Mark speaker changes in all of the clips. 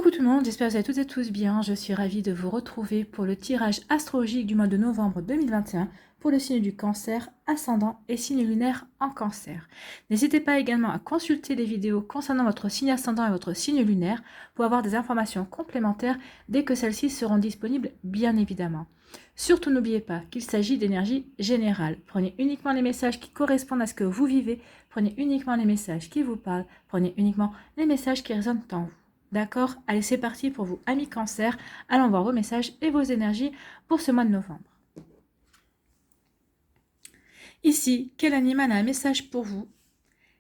Speaker 1: Coucou tout le monde, j'espère que vous allez toutes et tous bien. Je suis ravie de vous retrouver pour le tirage astrologique du mois de novembre 2021 pour le signe du Cancer, ascendant et signe lunaire en Cancer. N'hésitez pas également à consulter les vidéos concernant votre signe ascendant et votre signe lunaire pour avoir des informations complémentaires dès que celles-ci seront disponibles, bien évidemment. Surtout n'oubliez pas qu'il s'agit d'énergie générale. Prenez uniquement les messages qui correspondent à ce que vous vivez, prenez uniquement les messages qui vous parlent, prenez uniquement les messages qui résonnent en vous. D'accord? Allez, c'est parti pour vous, amis Cancer. Allons voir vos messages et vos énergies pour ce mois de novembre. Ici, quel animal a un message pour vous?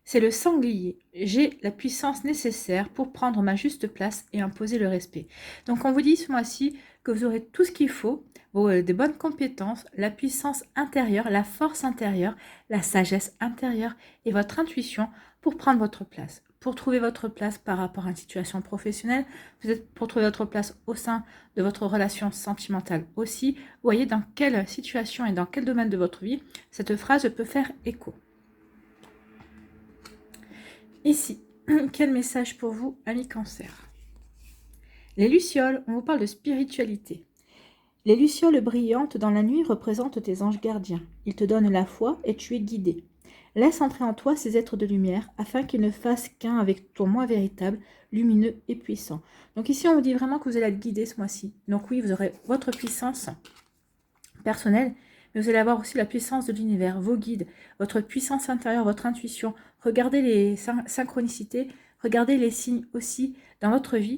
Speaker 1: C'est le sanglier. J'ai la puissance nécessaire pour prendre ma juste place et imposer le respect. Donc, on vous dit ce mois-ci que vous aurez tout ce qu'il faut, des bonnes compétences, la puissance intérieure, la force intérieure, la sagesse intérieure et votre intuition pour prendre votre place. Pour trouver votre place par rapport à une situation professionnelle, peut-être pour trouver votre place au sein de votre relation sentimentale aussi. Vous voyez dans quelle situation et dans quel domaine de votre vie cette phrase peut faire écho. Ici, quel message pour vous, amis Cancer? Les lucioles, on vous parle de spiritualité. Les lucioles brillantes dans la nuit représentent tes anges gardiens. Ils te donnent la foi et tu es guidé. Laisse entrer en toi ces êtres de lumière afin qu'ils ne fassent qu'un avec ton moi véritable, lumineux et puissant. Donc ici, on vous dit vraiment que vous allez être guidé ce mois-ci. Donc oui, vous aurez votre puissance personnelle, mais vous allez avoir aussi la puissance de l'univers, vos guides, votre puissance intérieure, votre intuition. Regardez les synchronicités, regardez les signes aussi dans votre vie.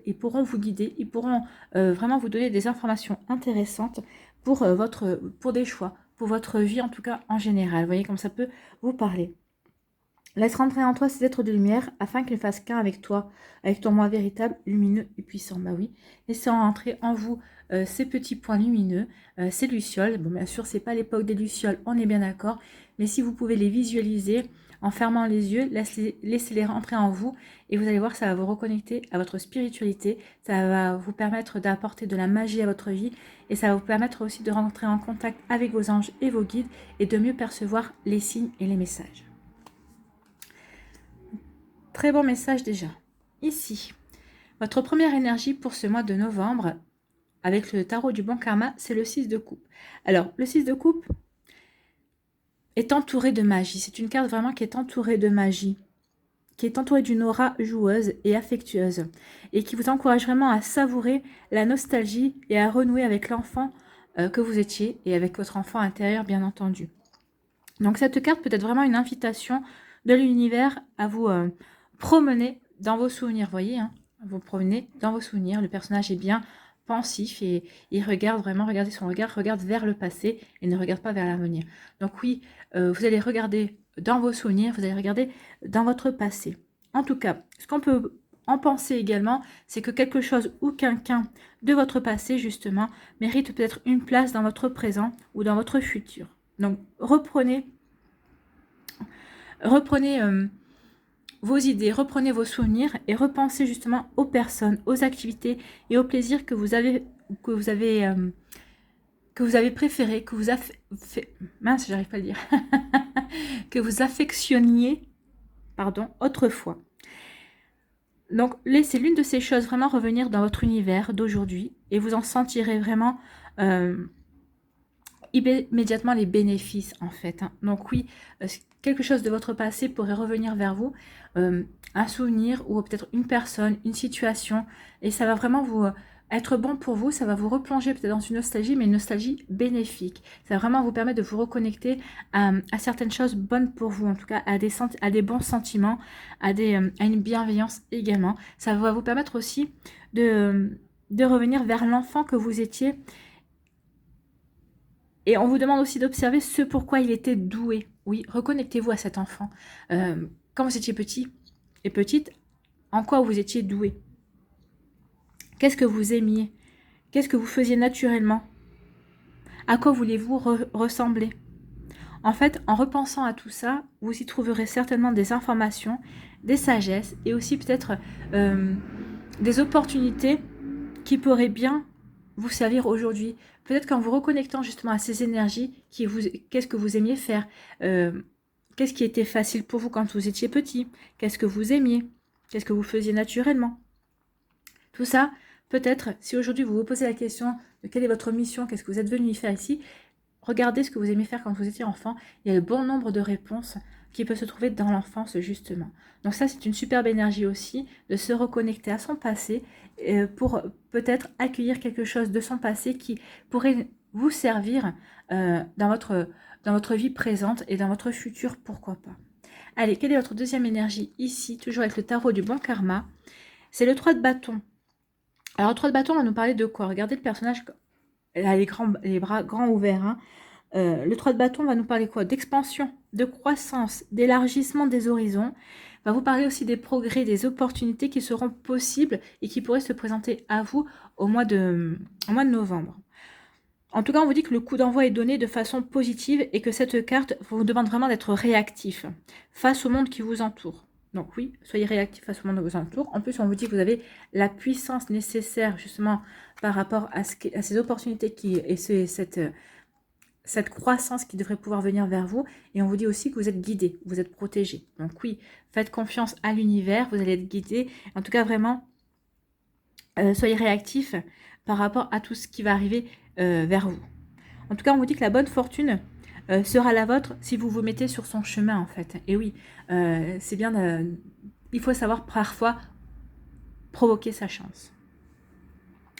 Speaker 1: Ils pourront vous guider, ils pourront vraiment vous donner des informations intéressantes pour des choix, pour votre vie en tout cas en général. Vous voyez comme ça peut vous parler. Laisse rentrer en toi ces êtres de lumière afin qu'ils ne fassent qu'un avec toi, avec ton moi véritable, lumineux et puissant. Bah oui, laissez rentrer en vous ces petits points lumineux, ces lucioles. Bon, bien sûr, c'est pas l'époque des lucioles, on est bien d'accord, mais si vous pouvez les visualiser en fermant les yeux, laissez-les rentrer en vous et vous allez voir, ça va vous reconnecter à votre spiritualité, ça va vous permettre d'apporter de la magie à votre vie et ça va vous permettre aussi de rentrer en contact avec vos anges et vos guides et de mieux percevoir les signes et les messages. Très bon message déjà. Ici, votre première énergie pour ce mois de novembre, avec le tarot du bon karma, c'est le 6 de coupe. Alors, le 6 de coupe est entouré de magie. C'est une carte vraiment qui est entourée de magie, qui est entourée d'une aura joueuse et affectueuse, et qui vous encourage vraiment à savourer la nostalgie et à renouer avec l'enfant que vous étiez, et avec votre enfant intérieur, bien entendu. Donc, cette carte peut être vraiment une invitation de l'univers à vous promener dans vos souvenirs, voyez, hein, vous promenez dans vos souvenirs, le personnage est bien pensif et il regarde vraiment, regardez son regard, regarde vers le passé et ne regarde pas vers l'avenir. Donc oui, vous allez regarder dans vos souvenirs, vous allez regarder dans votre passé. En tout cas, ce qu'on peut en penser également, c'est que quelque chose ou quelqu'un de votre passé, justement, mérite peut-être une place dans votre présent ou dans votre futur. Donc reprenez vos idées, reprenez vos souvenirs et repensez justement aux personnes, aux activités et aux plaisirs que vous avez préférés, que vous mince, j'arrive pas à le dire, que vous affectionniez, pardon, autrefois. Donc laissez l'une de ces choses vraiment revenir dans votre univers d'aujourd'hui et vous en sentirez vraiment immédiatement les bénéfices en fait. Hein. Donc oui, quelque chose de votre passé pourrait revenir vers vous, un souvenir ou peut-être une personne, une situation, et ça va vraiment vous être bon pour vous, ça va vous replonger peut-être dans une nostalgie, mais une nostalgie bénéfique. Ça va vraiment vous permettre de vous reconnecter à certaines choses bonnes pour vous, en tout cas à des bons sentiments, à une bienveillance également. Ça va vous permettre aussi de revenir vers l'enfant que vous étiez. Et on vous demande aussi d'observer ce pourquoi il était doué. Oui, reconnectez-vous à cet enfant. Quand vous étiez petit et petite, en quoi vous étiez doué? Qu'est-ce que vous aimiez? Qu'est-ce que vous faisiez naturellement? À quoi voulez-vous ressembler? En fait, en repensant à tout ça, vous y trouverez certainement des informations, des sagesses et aussi peut-être des opportunités qui pourraient bien vous servir aujourd'hui. Peut-être qu'en vous reconnectant justement à ces énergies, qu'est-ce que vous aimiez faire, qu'est-ce qui était facile pour vous quand vous étiez petit, qu'est-ce que vous aimiez, qu'est-ce que vous faisiez naturellement. Tout ça, peut-être, si aujourd'hui vous vous posez la question de quelle est votre mission, qu'est-ce que vous êtes venu y faire ici, regardez ce que vous aimez faire quand vous étiez enfant. Il y a le bon nombre de réponses qui peuvent se trouver dans l'enfance, justement. Donc ça, c'est une superbe énergie aussi, de se reconnecter à son passé pour peut-être accueillir quelque chose de son passé qui pourrait vous servir dans votre vie présente et dans votre futur, pourquoi pas. Allez, quelle est votre deuxième énergie ici, toujours avec le tarot du bon karma? C'est le 3 de bâton. Alors, le 3 de bâton, on va nous parler de quoi? Regardez le personnage, elle a les bras grands ouverts. Hein. Le 3 de bâton va nous parler quoi? D'expansion, de croissance, d'élargissement des horizons. Va vous parler aussi des progrès, des opportunités qui seront possibles et qui pourraient se présenter à vous au mois de novembre. En tout cas, on vous dit que le coup d'envoi est donné de façon positive et que cette carte vous demande vraiment d'être réactif face au monde qui vous entoure. Donc oui, soyez réactif face au monde qui vous entoure. En plus, on vous dit que vous avez la puissance nécessaire justement par rapport à ces opportunités et cette croissance qui devrait pouvoir venir vers vous. Et on vous dit aussi que vous êtes guidé, vous êtes protégé. Donc oui, faites confiance à l'univers, vous allez être guidé. En tout cas, vraiment, soyez réactif par rapport à tout ce qui va arriver vers vous. En tout cas, on vous dit que la bonne fortune sera la vôtre si vous vous mettez sur son chemin, en fait. Et oui, c'est bien, il faut savoir parfois provoquer sa chance.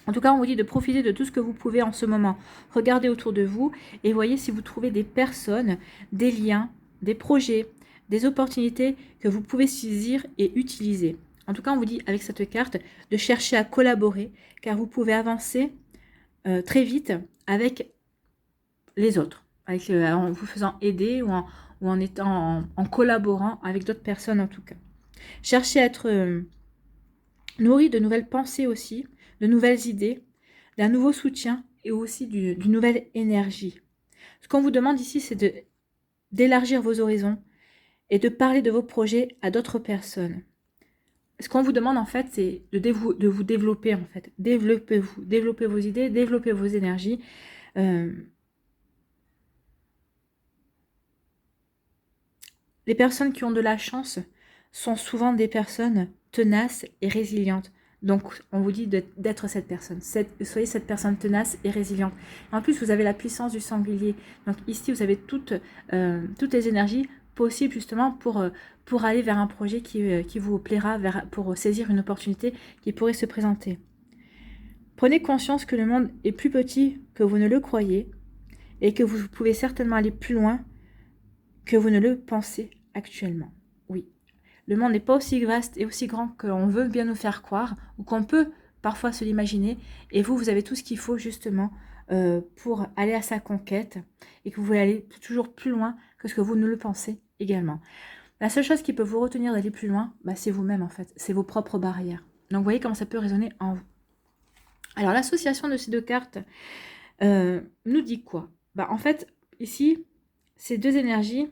Speaker 1: En tout cas, on vous dit de profiter de tout ce que vous pouvez en ce moment. Regardez autour de vous et voyez si vous trouvez des personnes, des liens, des projets, des opportunités que vous pouvez saisir et utiliser. En tout cas, on vous dit avec cette carte de chercher à collaborer car vous pouvez avancer très vite avec les autres, en vous faisant aider ou en collaborant avec d'autres personnes en tout cas. Cherchez à être nourri de nouvelles pensées aussi, de nouvelles idées, d'un nouveau soutien et aussi d'une nouvelle énergie. Ce qu'on vous demande ici, c'est d'élargir vos horizons et de parler de vos projets à d'autres personnes. Ce qu'on vous demande en fait, c'est de vous développer en fait. Développez-vous, développez vos idées, développez vos énergies. Les personnes qui ont de la chance sont souvent des personnes tenaces et résilientes. Donc, on vous dit d'être cette personne. Soyez cette personne tenace et résiliente. En plus, vous avez la puissance du sanglier. Donc ici, vous avez toutes les énergies possibles justement pour aller vers un projet qui vous plaira, pour saisir une opportunité qui pourrait se présenter. Prenez conscience que le monde est plus petit que vous ne le croyez et que vous pouvez certainement aller plus loin que vous ne le pensez actuellement. Oui, le monde n'est pas aussi vaste et aussi grand qu'on veut bien nous faire croire ou qu'on peut parfois se l'imaginer. Et vous avez tout ce qu'il faut justement pour aller à sa conquête et que vous voulez aller toujours plus loin que ce que vous ne le pensez également. La seule chose qui peut vous retenir d'aller plus loin, c'est vous-même en fait, c'est vos propres barrières. Donc vous voyez comment ça peut résonner en vous. Alors l'association de ces deux cartes nous dit quoi? En fait, ici, ces deux énergies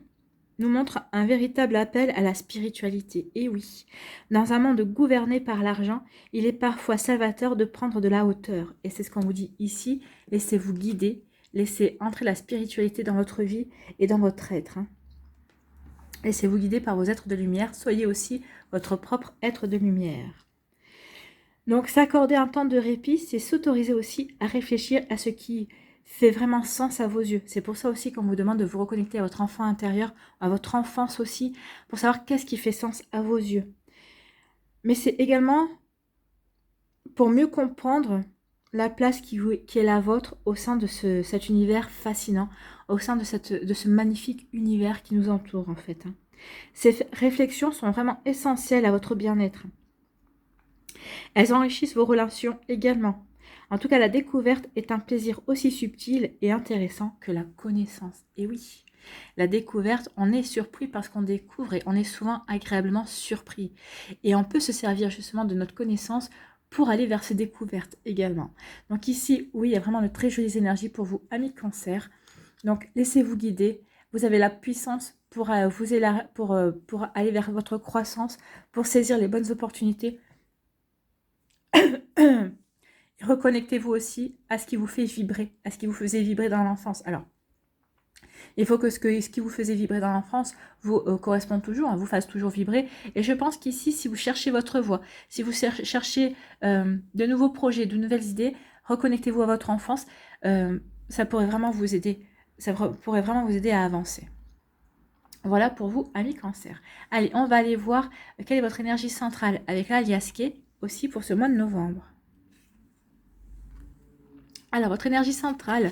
Speaker 1: nous montrent un véritable appel à la spiritualité. Et oui, dans un monde gouverné par l'argent, il est parfois salvateur de prendre de la hauteur. Et c'est ce qu'on vous dit ici, laissez-vous guider, laissez entrer la spiritualité dans votre vie et dans votre être. Laissez-vous guider par vos êtres de lumière, soyez aussi votre propre être de lumière. Donc s'accorder un temps de répit, c'est s'autoriser aussi à réfléchir à ce qui fait vraiment sens à vos yeux. C'est pour ça aussi qu'on vous demande de vous reconnecter à votre enfant intérieur, à votre enfance aussi, pour savoir qu'est-ce qui fait sens à vos yeux. Mais c'est également pour mieux comprendre la place qui est la vôtre au sein de cet univers fascinant, au sein de ce magnifique univers qui nous entoure en fait. Ces réflexions sont vraiment essentielles à votre bien-être. Elles enrichissent vos relations également. En tout cas, la découverte est un plaisir aussi subtil et intéressant que la connaissance. Et oui, la découverte, on est surpris parce qu'on découvre et on est souvent agréablement surpris. Et on peut se servir justement de notre connaissance pour aller vers ces découvertes également. Donc ici, oui, il y a vraiment de très jolies énergies pour vous, amis Cancer. Donc laissez-vous guider. Vous avez la puissance pour aller vers votre croissance, pour saisir les bonnes opportunités. Reconnectez-vous aussi à ce qui vous fait vibrer, à ce qui vous faisait vibrer dans l'enfance. Alors, Il faut que ce qui vous faisait vibrer dans l'enfance vous corresponde toujours, hein, vous fasse toujours vibrer. Et je pense qu'ici, si vous cherchez votre voie, si vous cherchez de nouveaux projets, de nouvelles idées, reconnectez-vous à votre enfance. Ça pourrait vraiment vous aider. Ça pourrait vraiment vous aider à avancer. Voilà pour vous, amis Cancer. Allez, on va aller voir quelle est votre énergie centrale avec l'Aliasqué aussi pour ce mois de novembre. Alors, votre énergie centrale,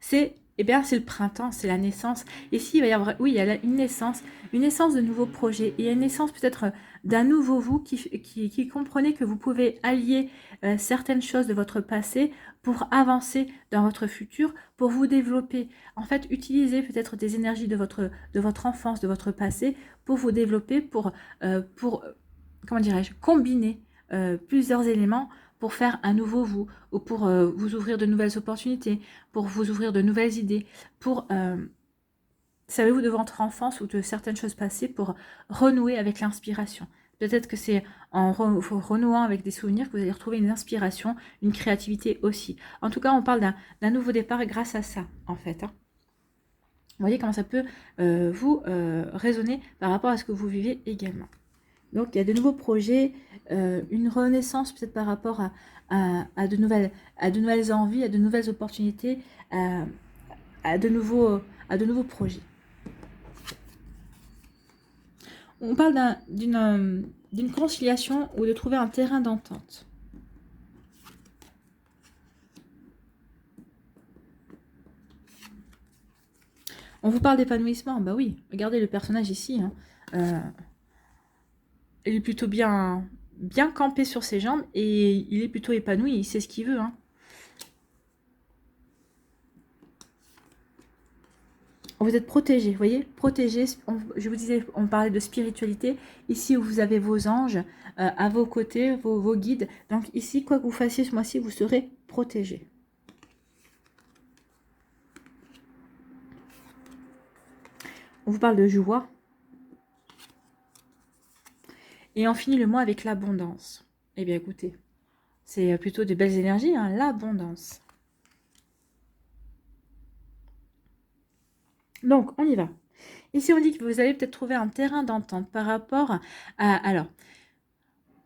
Speaker 1: c'est le printemps, c'est la naissance. Ici, il va y avoir, oui, il y a une naissance de nouveaux projets. Il y a une naissance peut-être d'un nouveau vous qui comprenez que vous pouvez allier certaines choses de votre passé pour avancer dans votre futur, pour vous développer. En fait, utilisez peut-être des énergies de votre enfance, de votre passé pour vous développer, pour comment dirais-je, combiner plusieurs éléments pour faire un nouveau vous, ou pour vous ouvrir de nouvelles opportunités, pour vous ouvrir de nouvelles idées, pour, savez-vous, de votre enfance ou de certaines choses passées, pour renouer avec l'inspiration. Peut-être que c'est en renouant avec des souvenirs que vous allez retrouver une inspiration, une créativité aussi. En tout cas, on parle d'un nouveau départ grâce à ça, en fait. Hein. Vous voyez comment ça peut vous résonner par rapport à ce que vous vivez également. Donc, il y a de nouveaux projets, une renaissance peut-être par rapport à de nouvelles envies, à de nouvelles opportunités, à de nouveaux projets. On parle d'une conciliation ou de trouver un terrain d'entente. On vous parle d'épanouissement, bah oui, regardez le personnage ici, hein. Il est plutôt bien campé sur ses jambes et il est plutôt épanoui, il sait ce qu'il veut. Hein. Vous êtes protégé, vous voyez, protégé. Je vous disais, on parlait de spiritualité. Ici, vous avez vos anges à vos côtés, vos guides. Donc ici, quoi que vous fassiez ce mois-ci, vous serez protégé. On vous parle de joie. Et on finit le mois avec l'abondance. Eh bien, écoutez, c'est plutôt de belles énergies, hein, l'abondance. Donc, on y va. Ici, on dit que vous allez peut-être trouver un terrain d'entente par rapport à... Alors,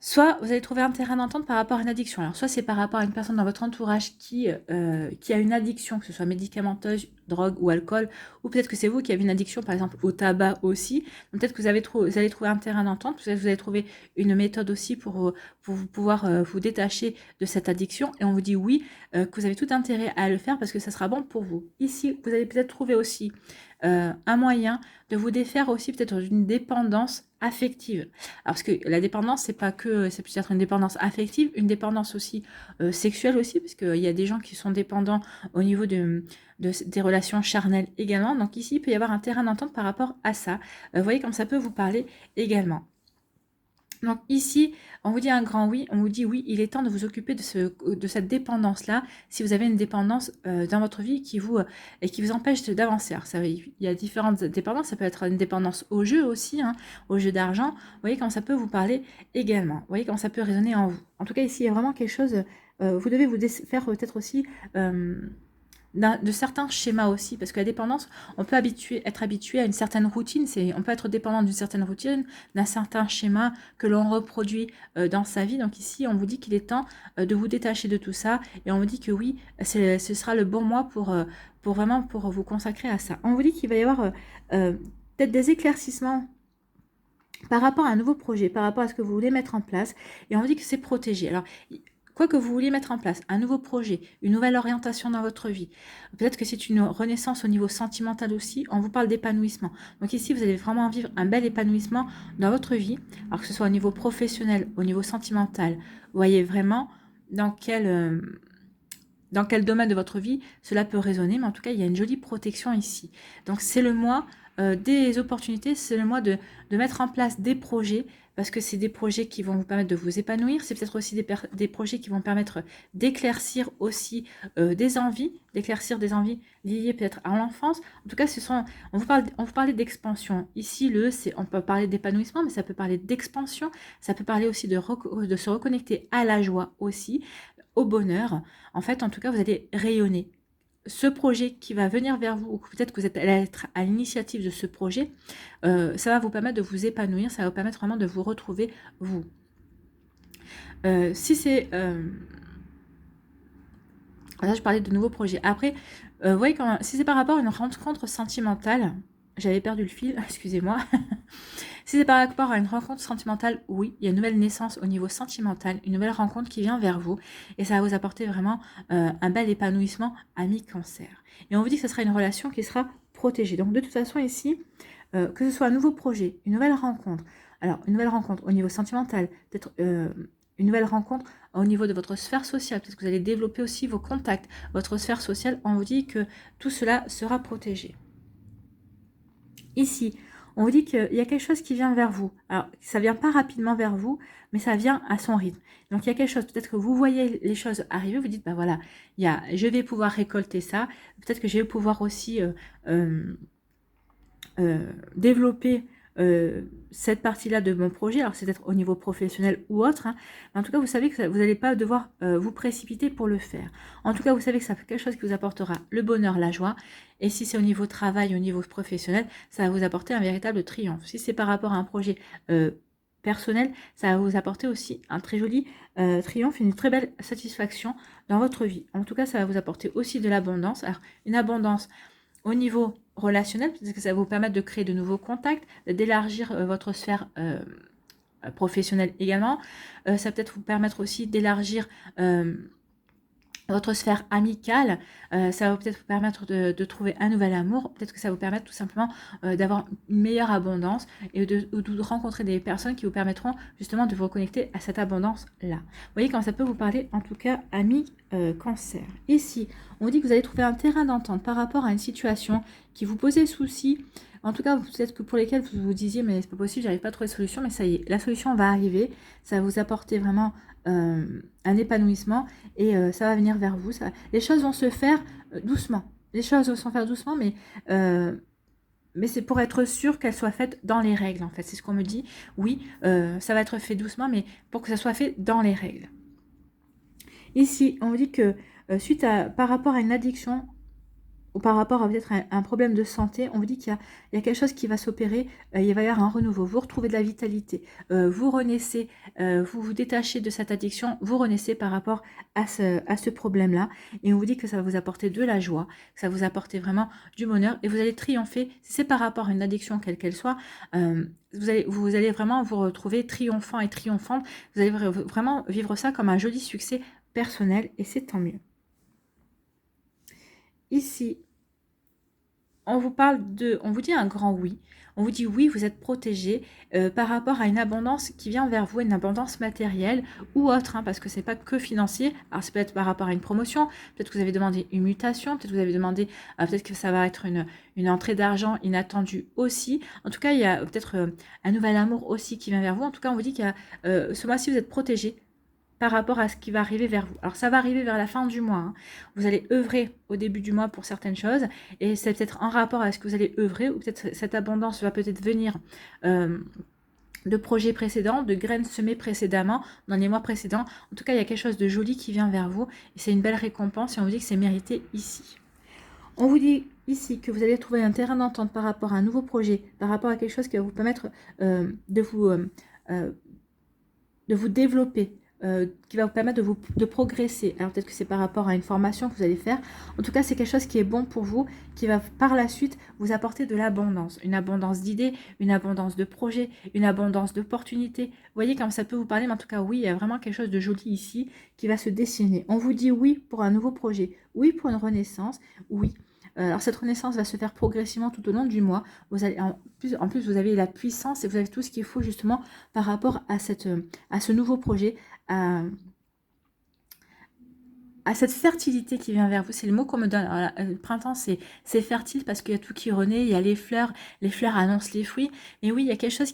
Speaker 1: soit vous allez trouver un terrain d'entente par rapport à une addiction. Alors, soit c'est par rapport à une personne dans votre entourage qui a une addiction, que ce soit médicamenteuse, drogue ou alcool, ou peut-être que c'est vous qui avez une addiction, par exemple, au tabac aussi. Peut-être que vous allez trouver un terrain d'entente, peut-être que vous allez trouver une méthode aussi pour pouvoir vous détacher de cette addiction. Et on vous dit oui, que vous avez tout intérêt à le faire parce que ça sera bon pour vous. Ici, vous allez peut-être trouver aussi un moyen de vous défaire aussi peut-être d'une dépendance affective. Alors, parce que la dépendance, c'est pas que, c'est peut-être une dépendance affective, une dépendance aussi sexuelle aussi, parce qu'il y a des gens qui sont dépendants au niveau des relations charnelles également. Donc ici, il peut y avoir un terrain d'entente par rapport à ça. Vous voyez comme ça peut vous parler également. Donc ici, on vous dit un grand oui, on vous dit oui, il est temps de vous occuper de cette dépendance-là, si vous avez une dépendance dans votre vie qui vous empêche d'avancer. Alors il y a différentes dépendances, ça peut être une dépendance au jeu aussi, hein, au jeu d'argent. Vous voyez comment ça peut vous parler également, vous voyez comment ça peut résonner en vous. En tout cas ici, il y a vraiment quelque chose, vous devez vous faire peut-être aussi... de certains schémas aussi, parce que la dépendance, on peut être habitué à une certaine routine, on peut être dépendant d'une certaine routine, d'un certain schéma que l'on reproduit dans sa vie. Donc ici, on vous dit qu'il est temps de vous détacher de tout ça, et on vous dit que oui, ce sera le bon mois pour vraiment pour vous consacrer à ça. On vous dit qu'il va y avoir peut-être des éclaircissements par rapport à un nouveau projet, par rapport à ce que vous voulez mettre en place, et on vous dit que c'est protégé. Alors, quoi que vous vouliez mettre en place, un nouveau projet, une nouvelle orientation dans votre vie, peut-être que c'est une renaissance au niveau sentimental aussi, on vous parle d'épanouissement. Donc ici, vous allez vraiment vivre un bel épanouissement dans votre vie, alors que ce soit au niveau professionnel, au niveau sentimental. Vous voyez vraiment dans quel domaine de votre vie cela peut résonner, mais en tout cas, il y a une jolie protection ici. Donc c'est le mois des opportunités, c'est le mois de mettre en place des projets, parce que c'est des projets qui vont vous permettre de vous épanouir, c'est peut-être aussi des projets qui vont permettre d'éclaircir aussi des envies liées peut-être à l'enfance. En tout cas, on vous parlait d'expansion. Ici, on peut parler d'épanouissement, mais ça peut parler d'expansion, ça peut parler aussi de se reconnecter à la joie aussi, au bonheur. En fait, en tout cas, vous allez rayonner. ce projet qui va venir vers vous, ou peut-être que vous allez être à l'initiative de ce projet, ça va vous permettre de vous épanouir, ça va vous permettre vraiment de vous retrouver vous. Si c'est... là, je parlais de nouveaux projets. Après, vous voyez, si c'est par rapport à une rencontre sentimentale, j'avais perdu le fil, excusez-moi. Si c'est par rapport à une rencontre sentimentale, oui, il y a une nouvelle naissance au niveau sentimental, une nouvelle rencontre qui vient vers vous, et ça va vous apporter vraiment un bel épanouissement ami cancer. Et on vous dit que ce sera une relation qui sera protégée. Donc de toute façon ici, que ce soit un nouveau projet, une nouvelle rencontre, alors une nouvelle rencontre au niveau sentimental, peut-être une nouvelle rencontre au niveau de votre sphère sociale, peut-être que vous allez développer aussi vos contacts, votre sphère sociale, on vous dit que tout cela sera protégé. Ici, on vous dit qu'il y a quelque chose qui vient vers vous. Alors, ça ne vient pas rapidement vers vous, mais ça vient à son rythme. Donc, il y a quelque chose, peut-être que vous voyez les choses arriver, vous dites, bah voilà, je vais pouvoir récolter ça. Peut-être que je vais pouvoir aussi développer cette partie-là de mon projet. Alors, c'est peut-être au niveau professionnel ou autre. Hein. Mais en tout cas, vous savez que vous n'allez pas devoir vous précipiter pour le faire. En tout cas, vous savez que ça fait quelque chose qui vous apportera le bonheur, la joie. Et si c'est au niveau travail, au niveau professionnel, ça va vous apporter un véritable triomphe. Si c'est par rapport à un projet personnel, ça va vous apporter aussi un très joli triomphe, une très belle satisfaction dans votre vie. En tout cas, ça va vous apporter aussi de l'abondance. Alors, une abondance au niveau relationnel, parce que ça va vous permettre de créer de nouveaux contacts, d'élargir votre sphère professionnelle également. Ça va peut-être vous permettre aussi d'élargir votre sphère amicale, ça va peut-être vous permettre de trouver un nouvel amour, peut-être que ça va vous permettre tout simplement d'avoir une meilleure abondance et de rencontrer des personnes qui vous permettront justement de vous reconnecter à cette abondance-là. Vous voyez comment ça peut vous parler, en tout cas, amis cancer. Ici, on vous dit que vous allez trouver un terrain d'entente par rapport à une situation qui vous posait souci. En tout cas, peut-être que pour lesquels vous vous disiez, mais c'est pas possible, j'arrive pas à trouver de solution, mais ça y est, la solution va arriver, ça va vous apporter vraiment un épanouissement et ça va venir vers vous. Les choses vont se faire doucement. Les choses vont se faire doucement, mais c'est pour être sûr qu'elles soient faites dans les règles, en fait. C'est ce qu'on me dit. Oui, ça va être fait doucement, mais pour que ça soit fait dans les règles. Ici, on vous dit que par rapport à une addiction, ou par rapport à peut-être un problème de santé, on vous dit qu'il y a quelque chose qui va s'opérer, il va y avoir un renouveau, vous retrouvez de la vitalité, vous renaissez, vous vous détachez de cette addiction, vous renaissez par rapport à ce problème-là, et on vous dit que ça va vous apporter de la joie, que ça va vous apporter vraiment du bonheur, et vous allez triompher, si c'est par rapport à une addiction quelle qu'elle soit, vous allez vraiment vous retrouver triomphant et triomphante, vous allez vraiment vivre ça comme un joli succès personnel, et c'est tant mieux. Ici, on vous dit un grand oui. On vous dit oui, vous êtes protégé par rapport à une abondance qui vient vers vous, une abondance matérielle ou autre, hein, parce que c'est pas que financier. Alors, c'est peut-être par rapport à une promotion, peut-être que vous avez demandé une mutation, peut-être que vous avez demandé, peut-être que ça va être une entrée d'argent inattendue aussi. En tout cas, il y a peut-être un nouvel amour aussi qui vient vers vous. En tout cas, on vous dit que ce mois-ci, vous êtes protégé par rapport à ce qui va arriver vers vous. Alors, ça va arriver vers la fin du mois. Hein. Vous allez œuvrer au début du mois pour certaines choses, et c'est peut-être en rapport à ce que vous allez œuvrer, ou peut-être cette abondance va peut-être venir de projets précédents, de graines semées précédemment, dans les mois précédents. En tout cas, il y a quelque chose de joli qui vient vers vous, et c'est une belle récompense, et on vous dit que c'est mérité ici. On vous dit ici que vous allez trouver un terrain d'entente par rapport à un nouveau projet, par rapport à quelque chose qui va vous permettre de vous développer, qui va vous permettre de progresser. Alors peut-être que c'est par rapport à une formation que vous allez faire. En tout cas, c'est quelque chose qui est bon pour vous, qui va par la suite vous apporter de l'abondance. Une abondance d'idées, une abondance de projets, une abondance d'opportunités. Vous voyez comme ça peut vous parler, mais en tout cas, oui, il y a vraiment quelque chose de joli ici qui va se dessiner. On vous dit oui pour un nouveau projet, oui pour une renaissance, oui. Alors cette renaissance va se faire progressivement tout au long du mois. Vous allez, en plus, vous avez la puissance et vous avez tout ce qu'il faut justement par rapport à ce nouveau projet, à cette fertilité qui vient vers vous. C'est le mot qu'on me donne. Alors, le printemps, c'est fertile parce qu'il y a tout qui renaît, il y a les fleurs annoncent les fruits. Mais oui, il y a quelque chose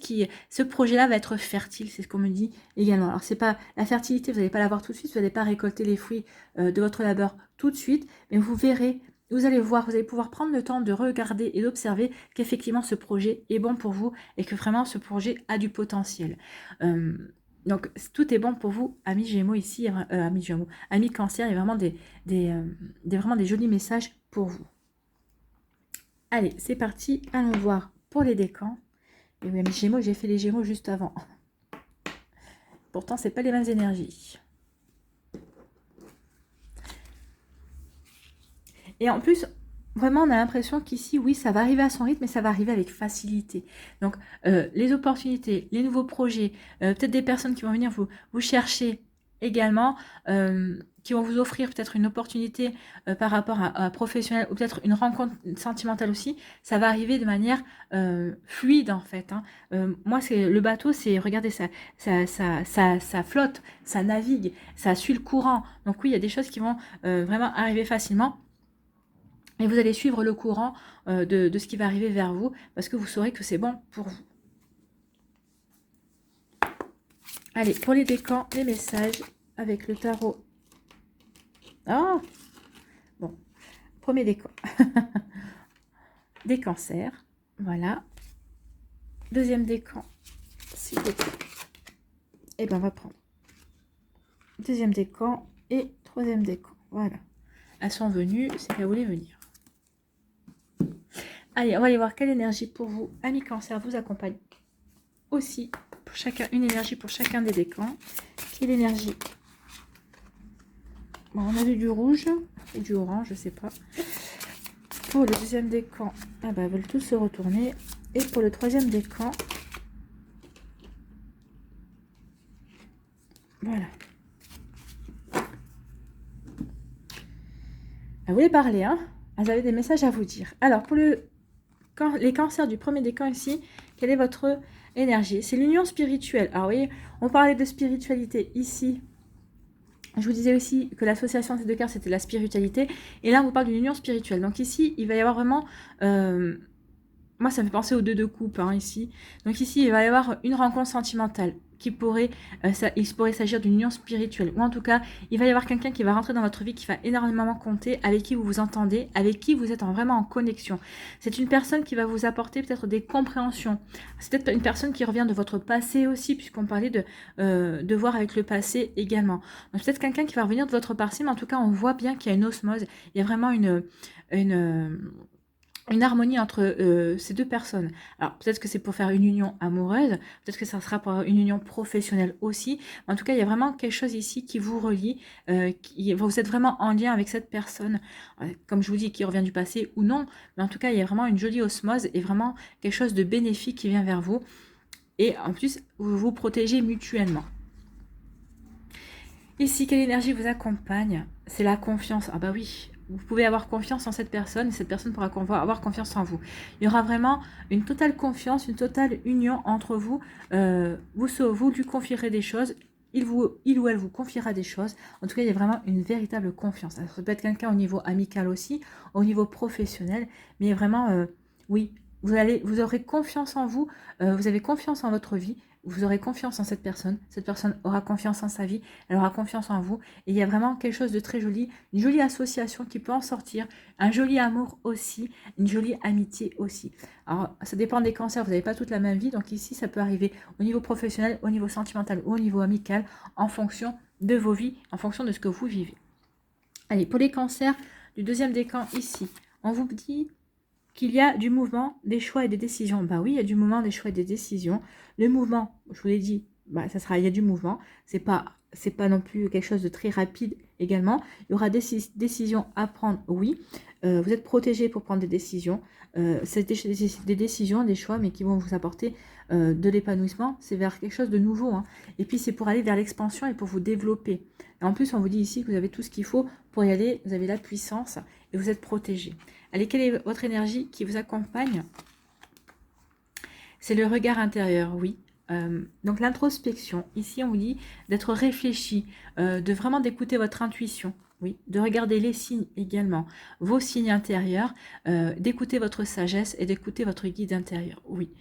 Speaker 1: ce projet-là va être fertile, c'est ce qu'on me dit également. Alors, c'est pas la fertilité, vous n'allez pas l'avoir tout de suite, vous n'allez pas récolter les fruits de votre labeur tout de suite, mais vous verrez, vous allez voir, vous allez pouvoir prendre le temps de regarder et d'observer qu'effectivement ce projet est bon pour vous et que vraiment ce projet a du potentiel. Donc, tout est bon pour vous, amis Gémeaux ici, amis Gémeaux, amis Cancer, il y a vraiment vraiment des jolis messages pour vous. Allez, c'est parti, allons voir pour les décans. Et oui, amis Gémeaux, j'ai fait les Gémeaux juste avant. Pourtant, c'est pas les mêmes énergies. Et en plus, vraiment, on a l'impression qu'ici, oui, ça va arriver à son rythme, mais ça va arriver avec facilité. Donc, les opportunités, les nouveaux projets, peut-être des personnes qui vont venir vous chercher également, qui vont vous offrir peut-être une opportunité par rapport à professionnel, ou peut-être une rencontre sentimentale aussi, ça va arriver de manière fluide, en fait. Hein. Moi, c'est le bateau, c'est, regardez, ça flotte, ça navigue, ça suit le courant. Donc oui, il y a des choses qui vont vraiment arriver facilement. Et vous allez suivre le courant de ce qui va arriver vers vous, parce que vous saurez que c'est bon pour vous. Allez, pour les décans, les messages avec le tarot. Ah, bon, premier décan. Des cancers, voilà. Deuxième décan, s'il vous plaît. Et bien, on va prendre deuxième décan et troisième décan. Voilà. Elles sont venues, c'est qu'elles voulaient venir. Allez, on va aller voir quelle énergie pour vous, amis Cancer, vous accompagne aussi. Pour chacun, une énergie pour chacun des décans. Quelle énergie? Bon, on a vu du rouge et du orange, je sais pas. Pour le deuxième décan, ah bah, elles veulent tous se retourner. Et pour le troisième décan, voilà. Elles voulaient parler, hein? Elles avaient des messages à vous dire. Alors, pour les cancers du premier décan ici, quelle est votre énergie? C'est l'union spirituelle. Alors, vous voyez, on parlait de spiritualité ici. Je vous disais aussi que l'association de ces deux cartes, c'était la spiritualité. Et là, on vous parle d'une union spirituelle. Donc ici, il va y avoir vraiment... moi, ça me fait penser aux deux de coupe, hein, ici. Donc ici, il va y avoir une rencontre sentimentale qui pourrait... il pourrait s'agir d'une union spirituelle. Ou en tout cas, il va y avoir quelqu'un qui va rentrer dans votre vie, qui va énormément compter, avec qui vous vous entendez, avec qui vous êtes vraiment en connexion. C'est une personne qui va vous apporter peut-être des compréhensions. C'est peut-être une personne qui revient de votre passé aussi, puisqu'on parlait de voir avec le passé également. Donc peut-être quelqu'un qui va revenir de votre passé, mais en tout cas, on voit bien qu'il y a une osmose. Il y a vraiment une harmonie entre ces deux personnes. Alors, peut-être que c'est pour faire une union amoureuse, peut-être que ça sera pour une union professionnelle aussi. En tout cas, il y a vraiment quelque chose ici qui vous relie, vous êtes vraiment en lien avec cette personne, comme je vous dis, qui revient du passé ou non, mais en tout cas, il y a vraiment une jolie osmose et vraiment quelque chose de bénéfique qui vient vers vous. Et en plus, vous vous protégez mutuellement. Ici, quelle énergie vous accompagne? C'est la confiance. Ah bah oui, vous pouvez avoir confiance en cette personne et cette personne pourra avoir confiance en vous. Il y aura vraiment une totale confiance, une totale union entre vous. Vous lui confierez des choses, il ou elle vous confiera des choses. En tout cas, il y a vraiment une véritable confiance. Ça peut être quelqu'un au niveau amical aussi, au niveau professionnel, mais vraiment, oui, vous aurez confiance en vous, vous avez confiance en votre vie, vous aurez confiance en cette personne aura confiance en sa vie, elle aura confiance en vous, et il y a vraiment quelque chose de très joli, une jolie association qui peut en sortir, un joli amour aussi, une jolie amitié aussi. Alors, ça dépend des cancers, vous n'avez pas toute la même vie, donc ici, ça peut arriver au niveau professionnel, au niveau sentimental ou au niveau amical, en fonction de vos vies, en fonction de ce que vous vivez. Allez, pour les cancers du deuxième décan ici, on vous dit qu'il y a du mouvement, des choix et des décisions. Bah oui, il y a du mouvement, des choix et des décisions. Le mouvement, je vous l'ai dit, bah, il y a du mouvement. C'est pas non plus quelque chose de très rapide également. Il y aura des décisions à prendre, oui. Vous êtes protégé pour prendre des décisions. C'est des décisions, des choix, mais qui vont vous apporter de l'épanouissement. C'est vers quelque chose de nouveau. Hein. Et puis, c'est pour aller vers l'expansion et pour vous développer. Et en plus, on vous dit ici que vous avez tout ce qu'il faut pour y aller. Vous avez la puissance et vous êtes protégé. Allez, quelle est votre énergie qui vous accompagne? C'est le regard intérieur, oui. Donc l'introspection, ici on vous dit d'être réfléchi, de vraiment d'écouter votre intuition, oui, de regarder les signes également, vos signes intérieurs, d'écouter votre sagesse et d'écouter votre guide intérieur, oui.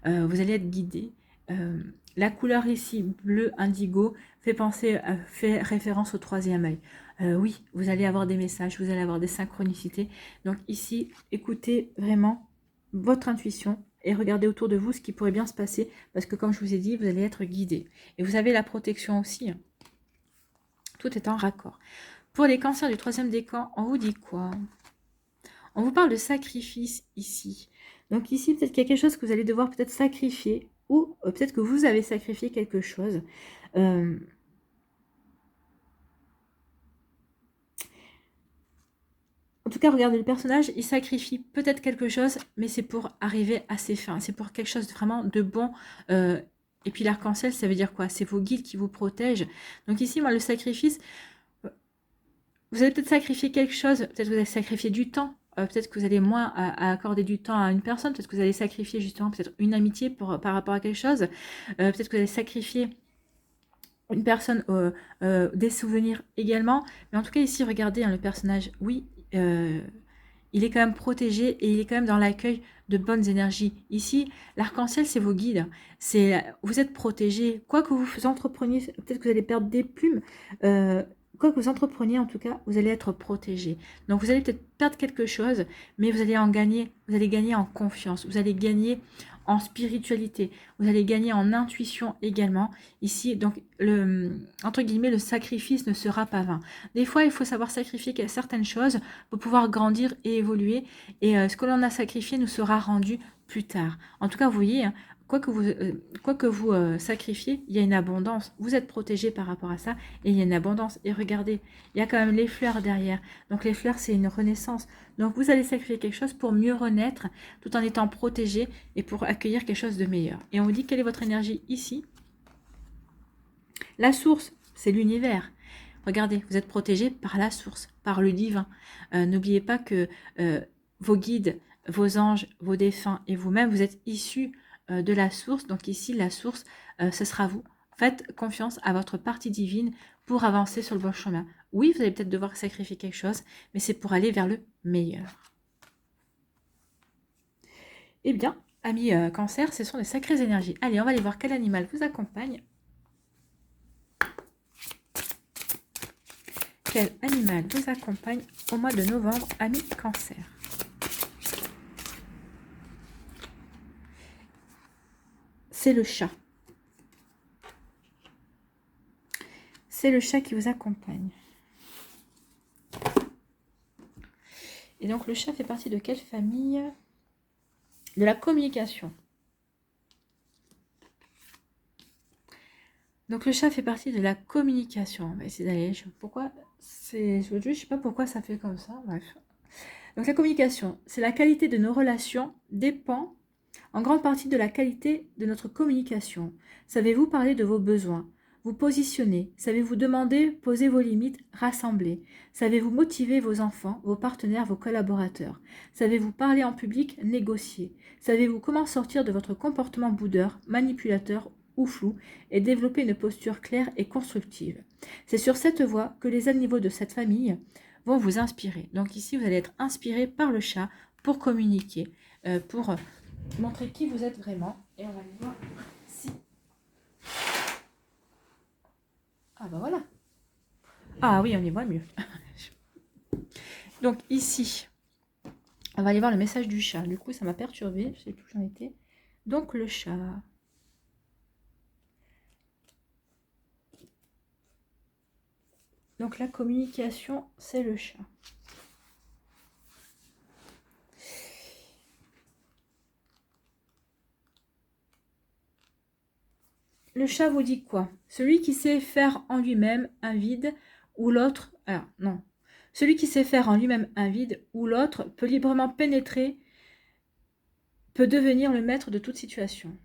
Speaker 1: Vous allez être guidé. La couleur ici, bleu indigo, fait référence au troisième œil. Oui, vous allez avoir des messages, vous allez avoir des synchronicités. Donc ici, écoutez vraiment votre intuition, et regardez autour de vous ce qui pourrait bien se passer, parce que comme je vous ai dit, vous allez être guidé. Et vous avez la protection aussi, hein. Tout est en raccord. Pour les cancers du 3e décan, on vous dit quoi? On vous parle de sacrifice ici. Donc ici, peut-être qu'il y a quelque chose que vous allez devoir peut-être sacrifier, ou peut-être que vous avez sacrifié quelque chose. En tout cas, regardez, le personnage, il sacrifie peut-être quelque chose, mais c'est pour arriver à ses fins. C'est pour quelque chose de vraiment de bon. Et puis l'arc-en-ciel, ça veut dire quoi? C'est vos guides qui vous protègent. Donc ici, moi, le sacrifice, vous allez peut-être sacrifier quelque chose. Peut-être que vous allez sacrifier du temps. Peut-être que vous allez moins à accorder du temps à une personne. Peut-être que vous allez sacrifier justement peut-être une amitié par rapport à quelque chose. Peut-être que vous allez sacrifier une personne, des souvenirs également. Mais en tout cas, ici, regardez, hein, le personnage, oui, il est quand même protégé et il est quand même dans l'accueil de bonnes énergies. Ici, l'arc-en-ciel, c'est vos guides. Vous êtes protégé. Quoi que vous entrepreniez, peut-être que vous allez perdre des plumes. Quoi que vous entrepreniez, en tout cas, vous allez être protégé. Donc, vous allez peut-être perdre quelque chose, mais vous allez en gagner. Vous allez gagner en confiance. Vous allez gagner en spiritualité. Vous allez gagner en intuition également. Ici, donc, entre guillemets, le sacrifice ne sera pas vain. Des fois, il faut savoir sacrifier certaines choses pour pouvoir grandir et évoluer. Et ce que l'on a sacrifié nous sera rendu plus tard. En tout cas, vous voyez, hein, quoi que vous sacrifiez, il y a une abondance. Vous êtes protégé par rapport à ça et il y a une abondance. Et regardez, il y a quand même les fleurs derrière. Donc les fleurs, c'est une renaissance. Donc vous allez sacrifier quelque chose pour mieux renaître tout en étant protégé et pour accueillir quelque chose de meilleur. Et on vous dit quelle est votre énergie ici. La source, c'est l'univers. Regardez, vous êtes protégé par la source, par le divin. N'oubliez pas que vos guides, vos anges, vos défunts et vous-même, vous êtes issus de la source. Donc ici, la source, ce sera vous. Faites confiance à votre partie divine pour avancer sur le bon chemin. Oui, vous allez peut-être devoir sacrifier quelque chose, mais c'est pour aller vers le meilleur. Eh bien, amis cancer, ce sont des sacrées énergies. Allez, on va aller voir quel animal vous accompagne. Quel animal vous accompagne au mois de novembre, amis cancer? C'est le chat. C'est le chat qui vous accompagne. Et donc le chat fait partie de quelle famille? De la communication. Donc le chat fait partie de la communication. On va essayer d'aller. Pourquoi je sais pas pourquoi ça fait comme ça. Bref. Donc la communication, c'est la qualité de nos relations dépend en grande partie de la qualité de notre communication. Savez-vous parler de vos besoins? Vous positionner? Savez-vous demander, poser vos limites, rassembler? Savez-vous motiver vos enfants, vos partenaires, vos collaborateurs? Savez-vous parler en public, négocier? Savez-vous comment sortir de votre comportement boudeur, manipulateur ou flou et développer une posture claire et constructive? C'est sur cette voie que les animaux de cette famille vont vous inspirer. Donc ici, vous allez être inspiré par le chat pour communiquer, pour montrer qui vous êtes vraiment. Et on va aller voir si... Ah ben voilà. Ah oui, on y voit mieux. Donc ici, on va aller voir le message du chat. Du coup, ça m'a perturbée. Je sais plus où j'en étais. Donc le chat. Donc la communication, c'est le chat. Le chat vous dit quoi? Celui qui sait faire en lui-même un vide ou l'autre... Alors, non. Celui qui sait faire en lui-même un vide ou l'autre peut librement pénétrer, peut devenir le maître de toute situation.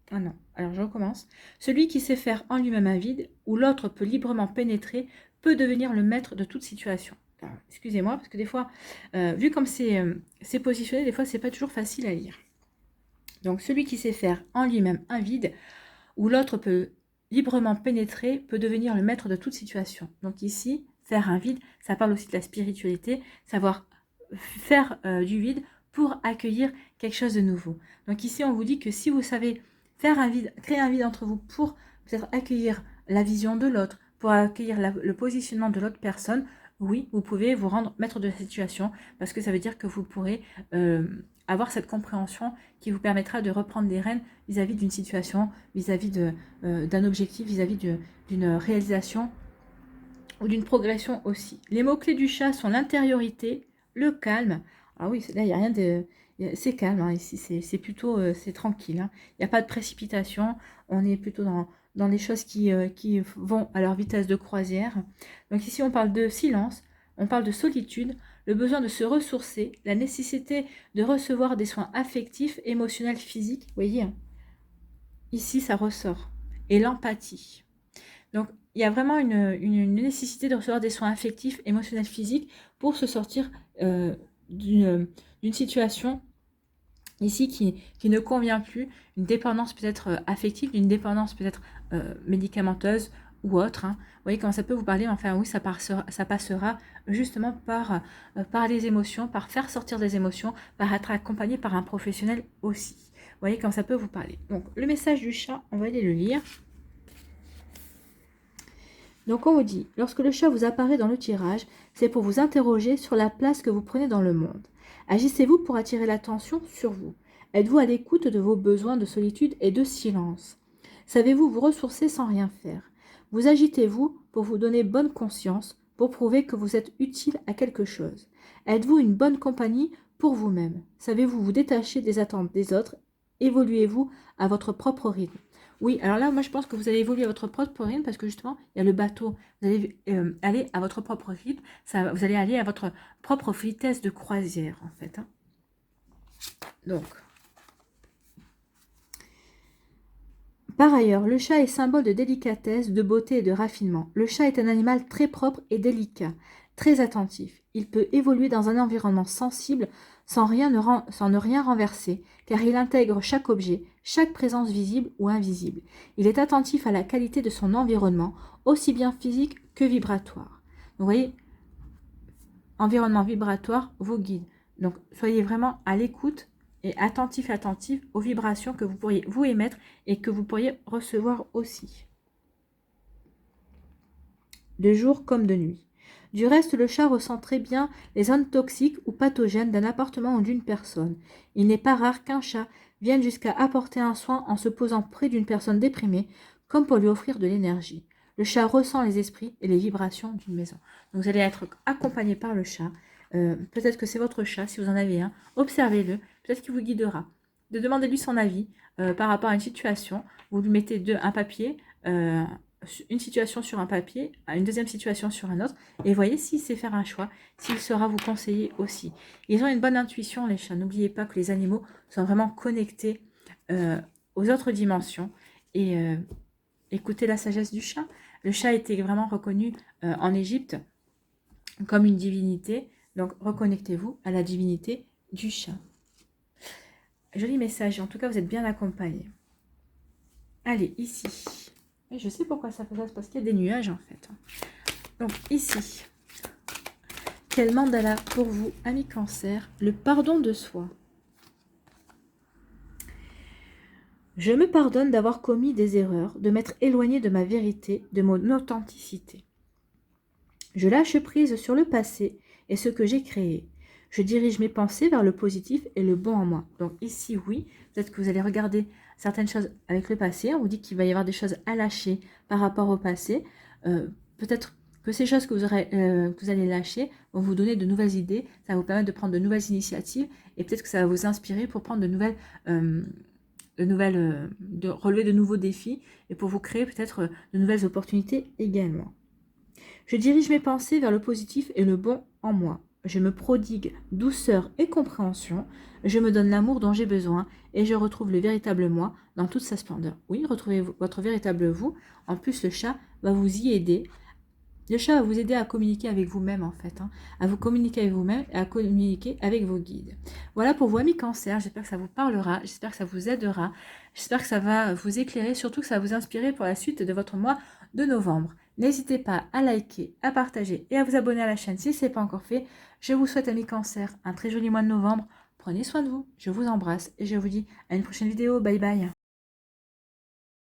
Speaker 1: Ah non, alors je recommence. Celui qui sait faire en lui-même un vide ou l'autre peut librement pénétrer, peut devenir le maître de toute situation. Excusez-moi, parce que des fois, vu comme c'est positionné, des fois, c'est pas toujours facile à lire. Donc, celui qui sait faire en lui-même un vide, ou l'autre peut librement pénétrer, peut devenir le maître de toute situation. Donc ici, faire un vide, ça parle aussi de la spiritualité, savoir faire du vide pour accueillir quelque chose de nouveau. Donc ici, on vous dit que si vous savez faire un vide, créer un vide entre vous pour peut-être accueillir la vision de l'autre, pour accueillir le positionnement de l'autre personne, oui, vous pouvez vous rendre maître de la situation parce que ça veut dire que vous pourrez avoir cette compréhension qui vous permettra de reprendre les rênes vis-à-vis d'une situation, vis-à-vis d'un objectif, vis-à-vis d'une réalisation ou d'une progression aussi. Les mots-clés du chat sont l'intériorité, le calme. Ah oui, là, il n'y a rien de... C'est calme, hein, ici, c'est plutôt c'est tranquille. Hein. Il n'y a pas de précipitation, on est plutôt dans les choses qui vont à leur vitesse de croisière. Donc ici, on parle de silence, on parle de solitude, le besoin de se ressourcer, la nécessité de recevoir des soins affectifs, émotionnels, physiques. Vous voyez, hein, ici, ça ressort. Et l'empathie. Donc, il y a vraiment une nécessité de recevoir des soins affectifs, émotionnels, physiques pour se sortir d'une situation ici qui ne convient plus, une dépendance peut-être affective, une dépendance peut-être médicamenteuse ou autre. Hein. Vous voyez comment ça peut vous parler, enfin oui, ça passera justement par les émotions, par faire sortir des émotions, par être accompagné par un professionnel aussi. Vous voyez comment ça peut vous parler. Donc, le message du chat, on va aller le lire. Donc on vous dit, lorsque le chat vous apparaît dans le tirage, c'est pour vous interroger sur la place que vous prenez dans le monde. Agissez-vous pour attirer l'attention sur vous? Êtes-vous à l'écoute de vos besoins de solitude et de silence? Savez-vous vous ressourcer sans rien faire? Vous agitez-vous pour vous donner bonne conscience, pour prouver que vous êtes utile à quelque chose? Êtes-vous une bonne compagnie pour vous-même? Savez-vous vous détacher des attentes des autres? Évoluez-vous à votre propre rythme? Oui, alors là, moi, je pense que vous allez évoluer à votre propre rythme parce que justement, il y a le bateau. Vous allez aller à votre propre rythme. Vous allez aller à votre propre vitesse de croisière, en fait. Hein. Donc, par ailleurs, le chat est symbole de délicatesse, de beauté et de raffinement. Le chat est un animal très propre et délicat, très attentif. Il peut évoluer dans un environnement sensible sans ne rien renverser, car il intègre chaque objet, chaque présence visible ou invisible. Il est attentif à la qualité de son environnement, aussi bien physique que vibratoire. Donc, vous voyez, environnement vibratoire vous guide. Donc, soyez vraiment à l'écoute et attentif aux vibrations que vous pourriez vous émettre et que vous pourriez recevoir aussi. De jour comme de nuit. Du reste, le chat ressent très bien les zones toxiques ou pathogènes d'un appartement ou d'une personne. Il n'est pas rare qu'un chat vienne jusqu'à apporter un soin en se posant près d'une personne déprimée, comme pour lui offrir de l'énergie. Le chat ressent les esprits et les vibrations d'une maison. Donc vous allez être accompagné par le chat. Peut-être que c'est votre chat, si vous en avez un. Observez-le, peut-être qu'il vous guidera. Demandez-lui son avis par rapport à une situation. Vous lui mettez un papier, une situation sur un papier, une deuxième situation sur un autre, et voyez s'il sait faire un choix, s'il saura vous conseiller aussi. Ils ont une bonne intuition, les chats. N'oubliez pas que les animaux sont vraiment connectés aux autres dimensions. Et écoutez la sagesse du chat. Le chat était vraiment reconnu en Égypte comme une divinité. Donc, reconnectez-vous à la divinité du chat. Joli message. En tout cas, vous êtes bien accompagné. Allez, ici. Et je sais pourquoi ça fait ça. C'est parce qu'il y a des nuages, en fait. Donc, ici. Quel mandala pour vous, amis Cancer? Le pardon de soi. Je me pardonne d'avoir commis des erreurs, de m'être éloigné de ma vérité, de mon authenticité. Je lâche prise sur le passé et ce que j'ai créé. Je dirige mes pensées vers le positif et le bon en moi. Donc ici, oui, peut-être que vous allez regarder certaines choses avec le passé. On vous dit qu'il va y avoir des choses à lâcher par rapport au passé. Peut-être que ces choses que vous allez lâcher vont vous donner de nouvelles idées. Ça va vous permettre de prendre de nouvelles initiatives. Et peut-être que ça va vous inspirer pour prendre de relever de nouveaux défis. Et pour vous créer peut-être de nouvelles opportunités également. Je dirige mes pensées vers le positif et le bon en moi. Je me prodigue douceur et compréhension. Je me donne l'amour dont j'ai besoin et je retrouve le véritable moi dans toute sa splendeur. Oui, retrouvez votre véritable vous. En plus, le chat va vous y aider. Le chat va vous aider à communiquer avec vous-même en fait. À vous communiquer avec vous-même et à communiquer avec vos guides. Voilà pour vous, amis Cancer. J'espère que ça vous parlera. J'espère que ça vous aidera. J'espère que ça va vous éclairer. Surtout que ça va vous inspirer pour la suite de votre mois de novembre. N'hésitez pas à liker, à partager et à vous abonner à la chaîne si ce n'est pas encore fait. Je vous souhaite, amis Cancer, un très joli mois de novembre. Prenez soin de vous. Je vous embrasse et je vous dis à une prochaine vidéo. Bye bye.